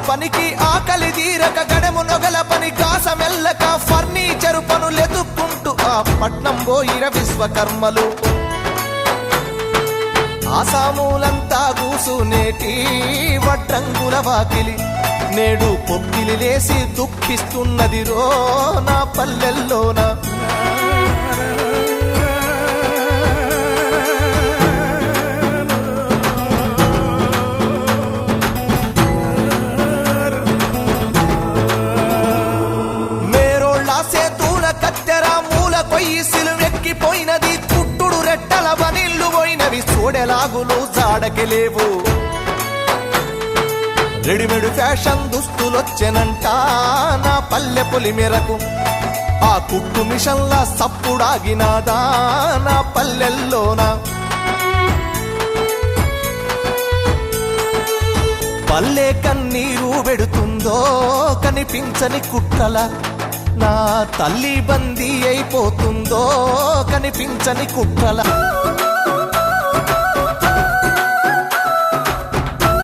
పనికి ఆకలి తీరక గడము నొగల పని కాసమెల్లక ఫర్నిచరు పనులెదుక్కుంటూ ఆ పట్నం పోయిర విశ్వకర్మలు. ఆసాములంతా కూసునేటి వడ్రంగుల వాకిలి నేడు పొక్కిలి లేసి దుఃఖిస్తున్నది రో నా పల్లెల్లోన. సిలువెక్కిపోయినది తుట్టుడు రెట్టల బనిల్లు పోయినవి చూడెలాగులు జాడకెలేవు. రెడీమేడ్ ఫ్యాషన్ దుస్తులొచ్చెనంట నా పల్లె పొలి మేరకు. ఆ కుట్టు మిషన్ల సప్పుడాగినాదా నా పల్లెల్లోన. పల్లె కన్నీరు పెడుతుందో కనిపించని కుట్రల. నా తల్లి బందీ అయిపోతుందో కనిపించని కుట్రల.